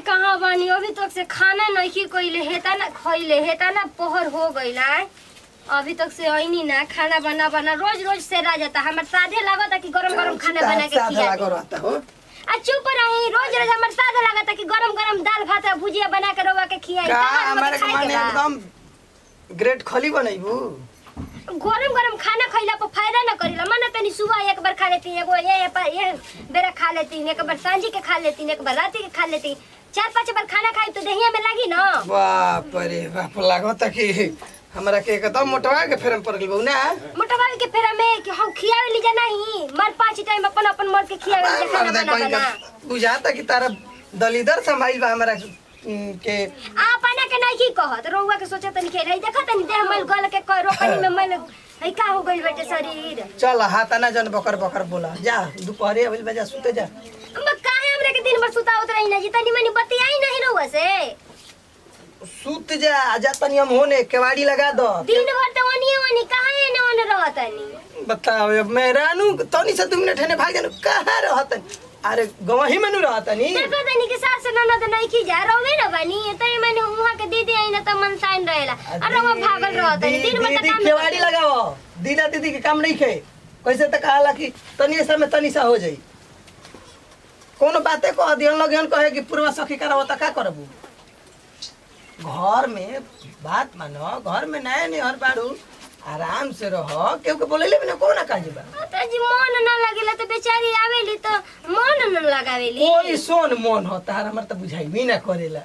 कहाँ बानी अभी तक से खाना नहीं कइले हेता ना खइले हेता ना पहर हो गइला अभी तक से आईनी ना खाना बना बना रोज रोज से रा जाता हमर साधे लागता कि गरम गरम खाना बना के खिया रहता हो आ चुप रही रोज रोज हमर साधे लागता कि गरम गरम दाल भात भुजिया बना के रोवा के खियाई का हमारे के माने एकदम ग्रेट खली बनैबू गरम गरम खाना खइला पर फायदा न करिला मन तनी सुबह एक बार खा लेती एगो ये बेरा खा लेती एक बार सांझी के खा लेती एक बार राती के खा लेती 4-5 बार खाना खाई तो देहिया में लागी ना बाप रे बाप लागत कि हमरा के एकदम मोटवा के फेरम पड़ गेल बहू ना मोटवा के फेरा में कि हम खियावे ली जा नहीं मर 5 टाइम अपन अपन मर के खियावे ली जा खाना बना बुझाता कि तारा दलीदर संभाल बा हमरा के आपना के नहीं की कहत रोवा के सोचे तनी के रही देखत नहीं देह मल गल के रोकनी में मल है का हो गइल बेटे शरीर चल हाथ ना जन बकर बकर बोला जा दोपहरे अबल बजा सुते जा हम काहे हमरे के दिन भर सुतावत रही ना जी तनी मनी बतियाई नहीं रोवा से सुत जा तनी हम होने केवाड़ी लगा दो दिन भर तो वनी काहे ने ओने रहतनी बताओ अब मैं रानू तनी से 2 मिनट हेने भाग जानु कहां रहतनी अरे गवही में नु रहतनी देखो तनी के सास ननद नहीं की जा रोवे न बनी तनी मैंने वहां के दीदी आई ना त मन साइन रहेला अरे वो भागल रहतनी दिन भर दीदी केवाड़ी लगाओ दीना दीदी के काम नहीं खे कैसे त कहाला कि तनी सा में तनी सा हो जाई कोनो बातें कह दियन लगन कहे कि पूर्वा सखी कराव त का करबू घर में बात मानो घर में नया नहीं हर बाड़ू आराम से रहो क्योंकि बोलेले बिना कोना काजी बा त जी मन न लागेला त बेचारी आवेली त मन न लगावेली कोई सोन मन होता है हमर त बुझाई भी ना करेला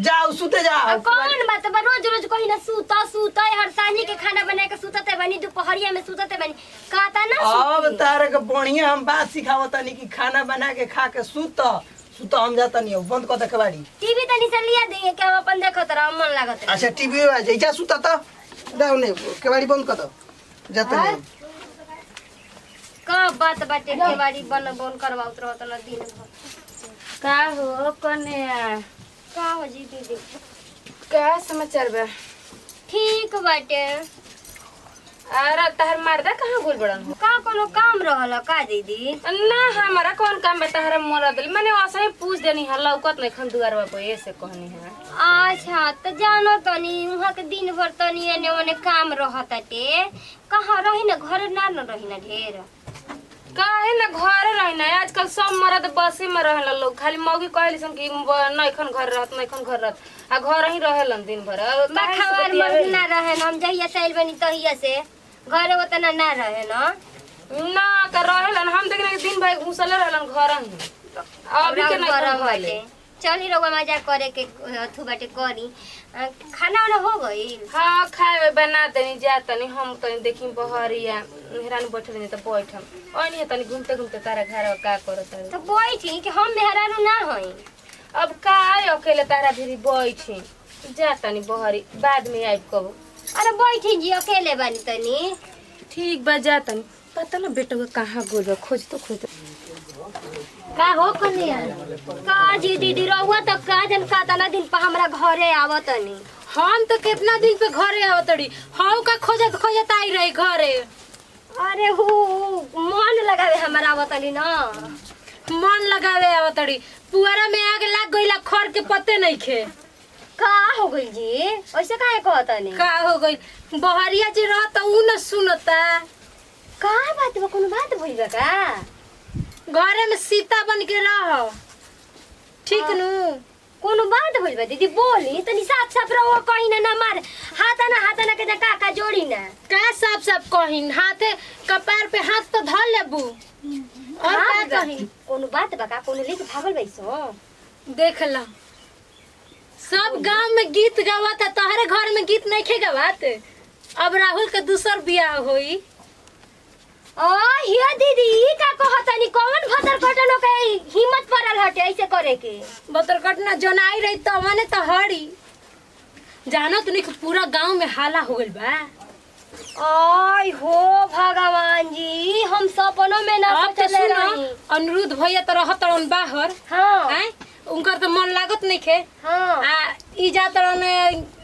जाओ सुते जाओ कौन बात बा रोज रोज कहीं ना सूता हर सांझी के खाना बना के सूतते बनी दोपहरिया में सूतते बनी कहता ना अब तारे के बढ़िया हम बात सिखावता नहीं कि खाना बना के खा के सूत हम जाता नहीं बंद कर दे केवाड़ी टीवी तनी से लिया देंगे क्या हम अपन देखत रह मन लागत अच्छा टीवी आ जाई जा सुता त जाओ ने केवाड़ी बंद कर दो जाता नहीं का बात बाटे केवाड़ी बन करवाउत रहत न दिन भर का हो कने का हो जी दीदी का समाचार बा ठीक बाटे अरे तहर मर्दा कहाँ गुल बड़न हो का कोनो काम रहल का दीदी ना हमारा कौन काम बा तहरा मरद माने ऐसा ही पूछ देनी है लौकत नहीं खन दुआरवा पे ऐसे कहनी है अच्छा तो जानो तनी वहां के दिन भर तनी एने ओने काम रहताटे कहाँ रही ना घर ना न रही ना ढेर काहे ना घर रहना आजकल सब मर्द बसे में रहला लोग खाली मौगी कहली सन कि नइखन घर रहत आ घर ही रहेलन दिन भर खबर मर्द ना रहे हम जहिया से आइल बनी तहिया से घरे उतना ना रहे ना का रहेलन हम देखने के दिन भर घुसले रहलन घर ही अभी के नहीं बाटे चली रउआ मजा करे के अथु बाटे करी खाना वाला हो गई हाँ खाए बना तनी जा तनी हम तनी देखी बहरिया मेहरान बैठल नहीं तो बैठम और नहीं तनी घूमते घूमते तारा घर का करत तो बैठी कि हम मेहरानू ना हई अब का अकेले तारा भिरी बैठी जा तनी बहरी बाद में आइब कबो अरे बैठी जी अकेले बानी तनी ठीक बा जा तनी पता ना बेटा कहाँ गोल खोज तो का हो कन्या का जी दीदी रहुआ तो का जन का तना दिन पर हमरा घरे आवतनी हम तो कितना दिन पे घरे आवतड़ी हाउ का खोजत आई रही घरे अरे हु मन लगावे हमरा आवतनी ना मन लगावे आवतड़ी पुआरा में आग लग गइला खर के पत्ते नहीं खे का हो गई जी ऐसे काहे कहतनी का हो गई बहरिया जे रहत उ न सुनता का बात बा कोनो बात भइल बा का घरे में सीता बन के रह ठीक नु कोनो बात भइल बा दीदी बोली तनी साफ रहो कहीं ना मार हाथ ना के का जोड़ी ना का साफ कहिन हाथे कपार पे हाथ तो धर लेबू और का कहिन कोनो बात बा का कोनो लेके भागल बैसो देख ला सब गांव में गीत गावत है तोहरे घर में गीत नहीं खे गावत अब राहुल के दूसर बियाह होई ओ हिया दीदी का कहतनी कौन भदर कटनो के हिम्मत पड़ल हटे ऐसे करे के बतर कटना जोनाई रही तो मने तो हड़ी जानो तनी पूरा गांव में हाला हो गइल बा आय हो भगवान जी हम सपनों में ना सोचले रही अनिरुद्ध भैया तो रहतन बाहर हां हैं उनकर तो मन लागत नहीं खे हां आ ई जातरन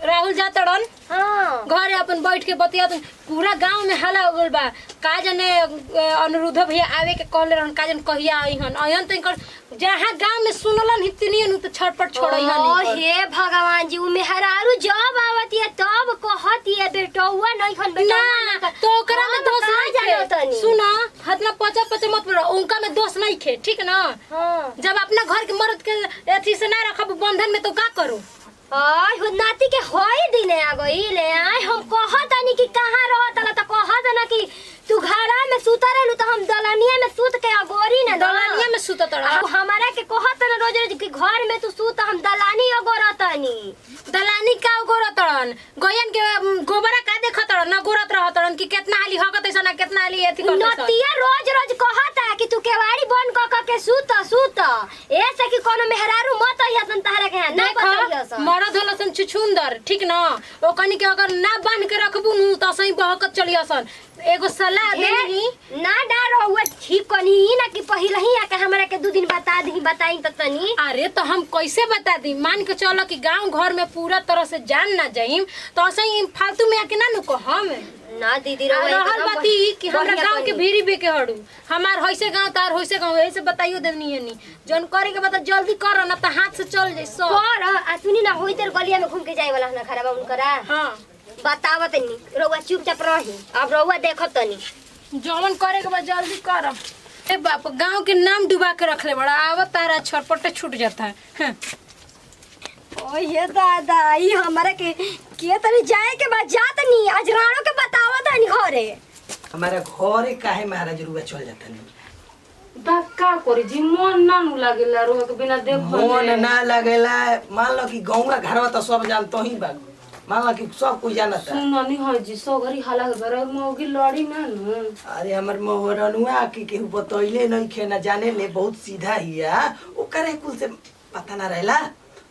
राहुल जातरन हां घरे अपन बैठ के बतियात पूरा गांव में हाला हो गइल बा का जने अनिरुद्ध भैया आवे के कहले रहन का जन कहिया आइहन अयन त जहां गांव में सुनलन हितनी तो छटपट छोड़ई ओ हनी हे भगवान जी उ मेहरारू जब आवती है तब कहती है बेटौआ नहीं खन बेटौआ ना तो ओकरा में दोष नहीं खे सुना हतना पचा पचा मत पड़ो उनका में दोष नहीं खे ठीक ना हां जब अपना घर के मर्द के एथी से ना रखब बंधन में तो का करू आय हो नाती के होई दिने आ गईले आय हम कहतानी कि कहां रहत त कहत ना कि तू घरा में सुत रहलू त हम दलनिया में सुत के अगोरी ना दलानिया में सुत तड़ा अब हमारा के कहत ना रोज रोज कि घर में तू सुत हम दलानी अगोरतनी दलानी का गोरतड़न गयन के गोबरा का देखतड़न ना गोरत रहतड़न कि कितना हाली हकत ऐसा ना कितना हाली एथी करत नतिया रोज रोज कहता कि तू केवाड़ी बंद क के सुत सुत ऐसे कि कोनो मेहरारू मत आइहसन तहरा के ना बताइहसन मरद होलसन छुछुंदर ठीक ना ओ कनी के अगर ना बांध के रखबू नु त सही बहकत चलियसन एगो सलाह देही ना डर हुआ ठीक कनी ना कि पहिले ही आके हमरा के 2 दिन बता दी बताई त तनी अरे तो हम कैसे बता दी मान के चलो कि गांव घर में पूरा तरह से जान ना जाइम तो सही फालतू में आके ना नु को हम ना दीदी रहल बाती कि हमरा गांव के भीरी बे के हड़ू हमार होइसे गांव तार होइसे गांव ऐसे बताइयो देनी हनी जन करे के बता जल्दी कर ना त हाथ से चल जाई सो कर आ सुनी ना होई तेर गलिया में घूम के जाए वाला ना खराबा उनकरा हां बतावत नहीं रउआ चुपचाप रही अब रउआ देखत तनी जवन करे के बा जल्दी कर ए बाप गांव के नाम डुबा के रखले बड़ा आवत तारा छटपटे छूट जाता है ओ ये दादा ई हमरा के तनी जाए के बाद जात नहीं आज राणो के बतावत नहीं घरे हमारा घरे काहे महाराज रुआ चल जाता नहीं बा का करी जी मन ना नु लागेला रोह के बिना देखो मन ना लगेला मान लो कि गौवा घरवा तो सब जानतो ही बा मान लो कि सब कोई जानता सुननी है जी सगरी हाला बर मौगी लड़ी ना नु अरे हमर मोहरनुआ की केहू बतइले नहीं खे ना जाने ले बहुत सीधा हिया ओकरे कुल से पता ना रहला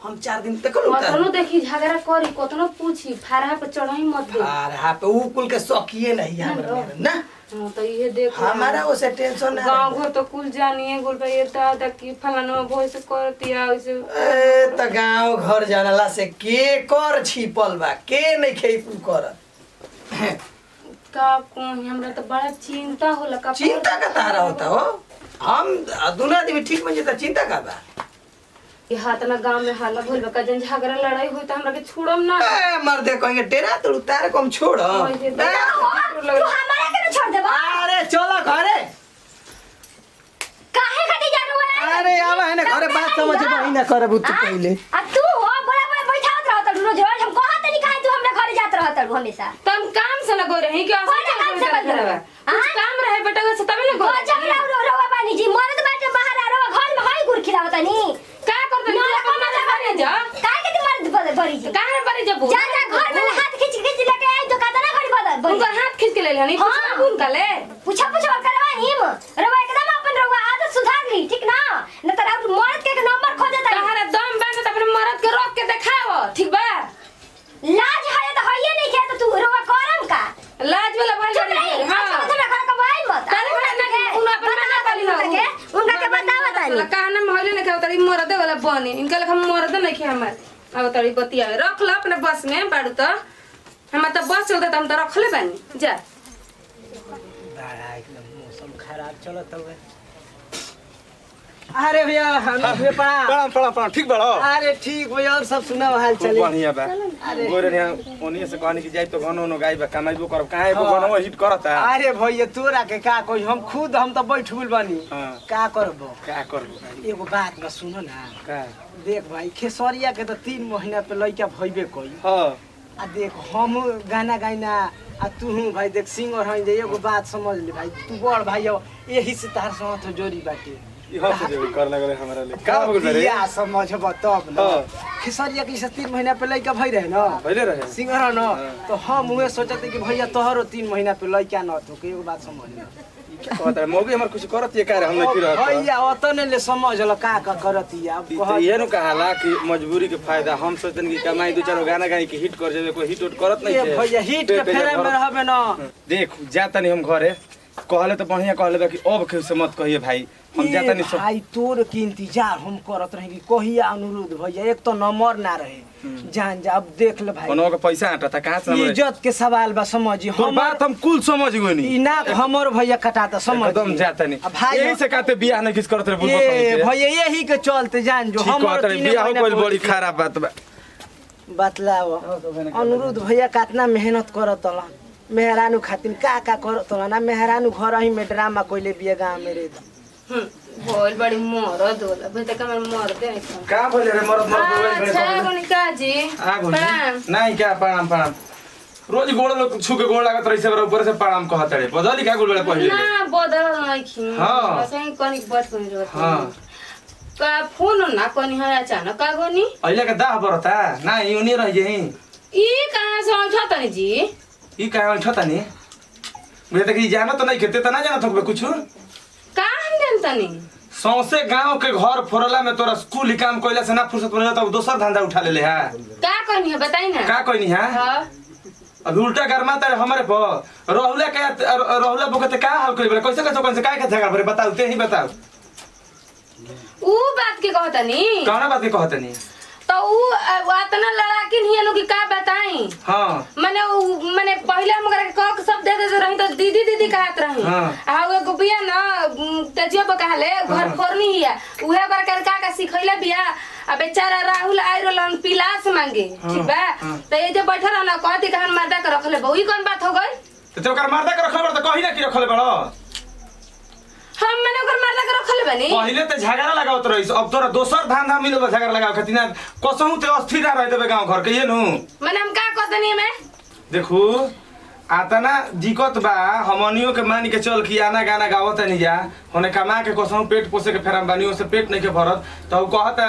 हम 4 दिन तक कतनो देखी झगड़ा करी कतनो पूछी फारा पे चढ़ाई मत दे अरे हाँ पे ऊ कुल के शौकिए नहीं है हमरा मेरे ना हां तो ये देख हमारा उसे टेंशन ना गांव घर तो कुल जानिए गुल भाई ये दादा की फलाना भोज से करती है वैसे ए त गांव घर जानला से के कर छिपल बा के नहीं खे तू कर का कोई हमरा तो बड़ा चिंता होला का चिंता का तारा होता हो हम दुनिया आदमी ठीक बन जाता चिंता का बा ये हाथ ना गांव में हाला भूल बका जन झगड़ा लड़ाई होई त हमरा के छोड़म ना ए मर्दे कहेंगे तेरा तो तारे को हम छोड़ तू हमारा के ना छोड़ देबा अरे चलो घरे काहे खटी जा रहा अरे आवा है ना घरे बात समझ में ना करबू तू पहले आ तू हो बड़ा बड़ा बैठात रहत रोज रोज हम कहत नहीं खाए तू हमरा घरे जात रहत हमेशा तुम काम से लगो रही कि कौन काम से बंद रहा कुछ काम रहे बेटा से तभी ना हो जब रवा पानी जी मरद बाटे बाहर आ रवा घर में हई गुड़ खिलावत नहीं का कर दे ना जा काहे के मरद बड़ी जी काहे बड़ी जब जा जा घर में हाथ खींच खींच लेके आई तो कातना घड़ी बदल उनका हाथ खींच के ले लेनी हाँ। उनका ले पूछा करवा हिम रवा एकदम अपन रवा आदत सुधार ली ठीक ना न त मरद के नंबर खोजे त तहरा दम बाटे त अपने मर्द के रोक के देखाओ ठीक बा लाज है तो हइए नहीं के तो तू रवा करम का लाज वाला भाई चुप रही हां हां तो घर का भाई मत तारे बना के उन अपन मना करी हो उनका के बतावा तानी कहना में होले ने के तरी मर्द वाला बने इनका लख मर्द नहीं खे हमर अब तरी बतिया रख ल अपने बस में बाड़ू तो हम त बस होता हम त रखले बानी जा बड़ा एकदम मौसम खराब चलत हवे अरे भैया हम भैया प्रणाम ठीक बड़ो अरे ठीक भैया और सब सुना हाल खूब चले बढ़िया बा गोरे ने ओनिए से कहनी कि जाई तो गनो गाई बा कमाइबो करब काहे वो गनो हिट करता अरे भैया तोरा के का कोई हम खुद हम तो बैठ गेल बानी हां का करबो का करबो एगो बात बा सुनो ना का देख भाई खेसरिया के तो 3 महीना पे लइका भइबे कोई हां आ देख हम गाना गाइना आ तू भाई देख सिंगर हई जे एगो बात समझ ले भाई तू बड़ भाई हो यही से तार साथ जोड़ी बाटे इहो से जो कर लगले हमरा ले का हो रे या समझब तब न खेसरिया के 3 महीना पे लइका भई रहे न पहले रहे सिंगर न तो हम उहे सोचते कि भैया तोहरो 3 महीना पे लइका न तो एगो बात समझ ले क्या कहता है मौगी हमर कुछ करत ये का हम नहीं की रहत भैया ओतने ले समझ ल का करती अब तो ये नु कहाला कि मजबूरी के फायदा हम सोचतन कि कमाई 2-4 गाना गाई कि हिट कर जेबे कोई हिट उट करत नहीं ये भैया हिट के फेरे में रहबे न देख जातनी हम घरे कहले तो बढ़िया कहले बा कि अब केहू से मत कहिए भाई हम जाता नहीं सब भाई तोर के इंतजार हम करत रहे कि कहिया अनुरोध भैया एक तो नंबर ना रहे जान जा अब देख ले भाई कोनो के पैसा आटा था कहां से हमरे इज्जत के सवाल बा समझी तोर बात हम कुल समझ गए नहीं ई ना हमर भैया कटाता समझ एकदम जाता नहीं भाई यही से कहते बियाह नहीं किस करत रे बुलबुल ए भैया यही के चलते जान जो हमर बियाह हो कोई बड़ी खराब बात बा बतलाओ अनुरोध भैया कितना मेहनत करत हला मेहरानू खातिर का करत हला ना मेहरानू घर ही में ड्रामा कोइले बिया गांव में रे बोल बड़ी मरद होला भाई तक हमर मरद है का बोले रे मरद मरद अच्छा कोनी काजी प्रणाम नहीं क्या प्रणाम प्रणाम रोज गोड़ लोग छू के गोड़ लागत रही से ऊपर से प्रणाम कहत रे बदली का गोड़ वाले पहिले ना बदल नहीं खी हाँ। बस ही कोनी बात कोनी रहत हां का फोन ना कोनी है अचानक का गोनी अहिले का दाह बरता ना यूनी रह जही ई कहां से उठा तनी जी ई का छता नि मुझे तक ई जाना तो नहीं खेते त ना जाना थकबे कुछ का हम जानतनी सौसे गांव के घर फोरला में तोरा स्कूल काम कइला से ना फुर्सत मिलत अब दोसर धंधा उठा ले है का कहनी है बताई ना का कहनी है हां अब उल्टा गरमाता है हमारे पर रहुला बोकते का हाल करी बोले कैसे कैसे कौन से काय का झगड़ा भरे बताओ ते ही बताओ ऊ बात के कहतनी कौन बात के कहते नहीं तो ऊ वातना लड़ाकिन ही नु की का बताई हां माने पहले हम करे कक सब दे दे रही तो दीदी दीदी कहत रही हाँ। आ वे गोबिया ना तेजियो कहले घर फोरनी हिया उहे बार कर का सिखैला बिया आ बेचारा राहुल आइ रहलन पिलास मांगे ठीक बा तो ये जो बैठा रहना कहती कि हम मर्दा के रखले बई कौन बात हो गई तो ओकर मर्दा के रखले त कहि ना कि रखले बड़ो हम मैंने ओकर मर्दा के रखले बनी पहिले त झगड़ा लगावत रहिस अब तोरा दोसर धंधा मिलल झगड़ा लगाव खातिर ना कसहु ते अस्थिर रह देबे गांव घर के ये नु माने हम का कहतनी में देखू आतना दिक्कत बा हमनियो के मान के चल कि आना गाना गावत नहीं जा होने कमा के कसहु पेट पोसे के फेरम बानियो से पेट नहीं के भरत तो उ कहता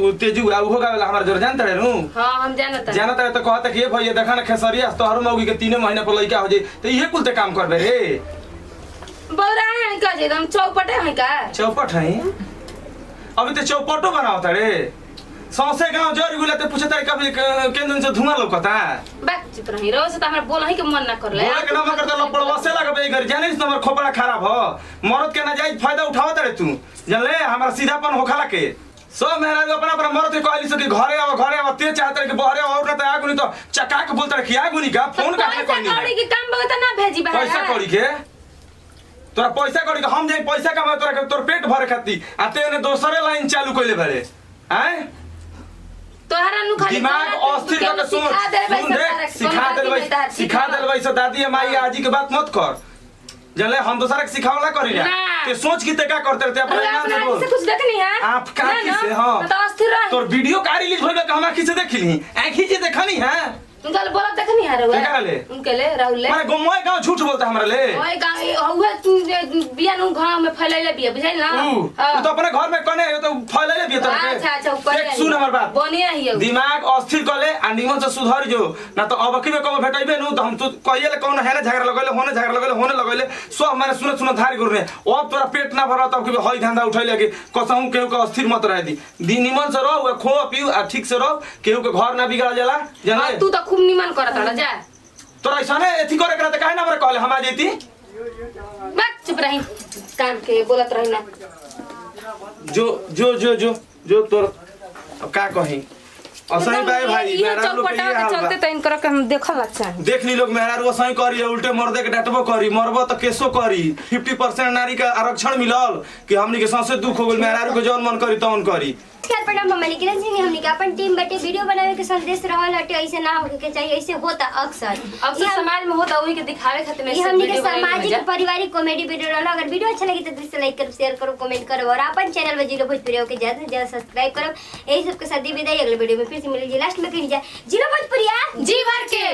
उ तेजू आ उहो गावेला हमर जोर जानत रे नु हां हम जानत जानत रे तो कहता कि ए भैया देखा ना खेसरिया तो हर मौगी के 3 महीना पर लइका हो जाई तो इहे कुल ते काम करबे रे बौरा है का जे हम चौपटे है का चौपट है अभी तो चौपटो बनावत रे सौसे गांव जोर गुलाते पूछता है कभी केंदन से धुआं लौकता बात चुप रही रोज त हमरा बोलही के मन ना करले बोले के नंबर करता लपड़वा से लगबे घर जानिस नंबर खोपड़ा खराब हो मरद के ना जाई फायदा उठावत रे तू जानले हमरा सीधापन होखला के सब मेहराज अपना अपना मरद के कहली से कि घरे आव ते चाहत रे कि बहरे और ना त आगुनी तो चका के बोलत रे कि आगुनी का फोन का के कहनी कौड़ी के काम बगत ना भेजी बा पैसा कौड़ी के तोरा पैसा कौड़ी के हम जाई पैसा कमा तोरा के तोर पेट भरे खाती आते ने दोसरे लाइन चालू कइले बारे हैं तोहरा नु खाली दिमाग अस्थिर करके सिखा दे वैसे दादी माई आजी के बात मत कर जानले हम दूसरा के सिखावला करी ना ते सोच की ते का करते रहते अपने ध्यान से बोल कुछ देखनी है आप का की से हां तो अस्थिर रह तोर वीडियो का रिलीज होगा हम आंखी से देखली आंखी से देखनी है उनका बोलत देखनी है रहुआ क्या ले उनके ले राहुल ले माने गुमोय गांव झूठ बोलता हमरा ले ओए गांव हुए तू बिया नु गांव में फैलैले बिया बुझाई ना तू तो अपने घर में कने तो फैलैले बिया तो अच्छा अच्छा ऊपर एक सुन हमर बात बनिया ही दिमाग अस्थिर कर ले आ निमन से सुधर जो ना तो अब की में कब भेटैबे नु तो हम तो कहिए ले कौन है ना झगड़ा होने लगले सब माने सुन धारी गुरने अब तोरा पेट ना भरा तब के हई धंधा उठै लगे कसहु केहू के अस्थिर मत रह दी निमन से रह खो पियो आ ठीक से रह केहू के घर ना बिगड़ जाला जाने तू तो खूब निमन करत जा तोरा ऐसा एथी करे करा त काहे ना हमरा कहले हम आ जेती बात चुप रही काम के बोलत रही ना जो तोर अब का कही असही भाई मेहरारू लोग के ये हाल चलते त इनकर के हम देखल अच्छा देख ली लोग मेहरारू असही करी उल्टे मर्दे के डटबो करी मरबो त केसो करी 50% नारी का आरक्षण मिलल कि हमनी के सांसे दुख हो गेल मेहरारू के जौन मन करी तौन करी नमस्कार प्रणाम हम किरण सिंह हमनी के अपन टीम बटे वीडियो बनावे के संदेश रहल हटे ऐसे ना होके के चाहिए ऐसे होता अक्सर समाज में होता वही के दिखावे खातिर ये हमनी के सामाजिक पारिवारिक कॉमेडी वीडियो रहल अगर वीडियो अच्छा लगे तो दिल से लाइक करो शेयर करो कमेंट करो और अपन चैनल में जिलो भोजपुरी के ज्यादा से ज्यादा सब्सक्राइब करो यही सबके साथ दी विदाई अगले वीडियो में फिर से मिलेगी लास्ट में कहीं जाए जिलो भोजपुरिया जी भर के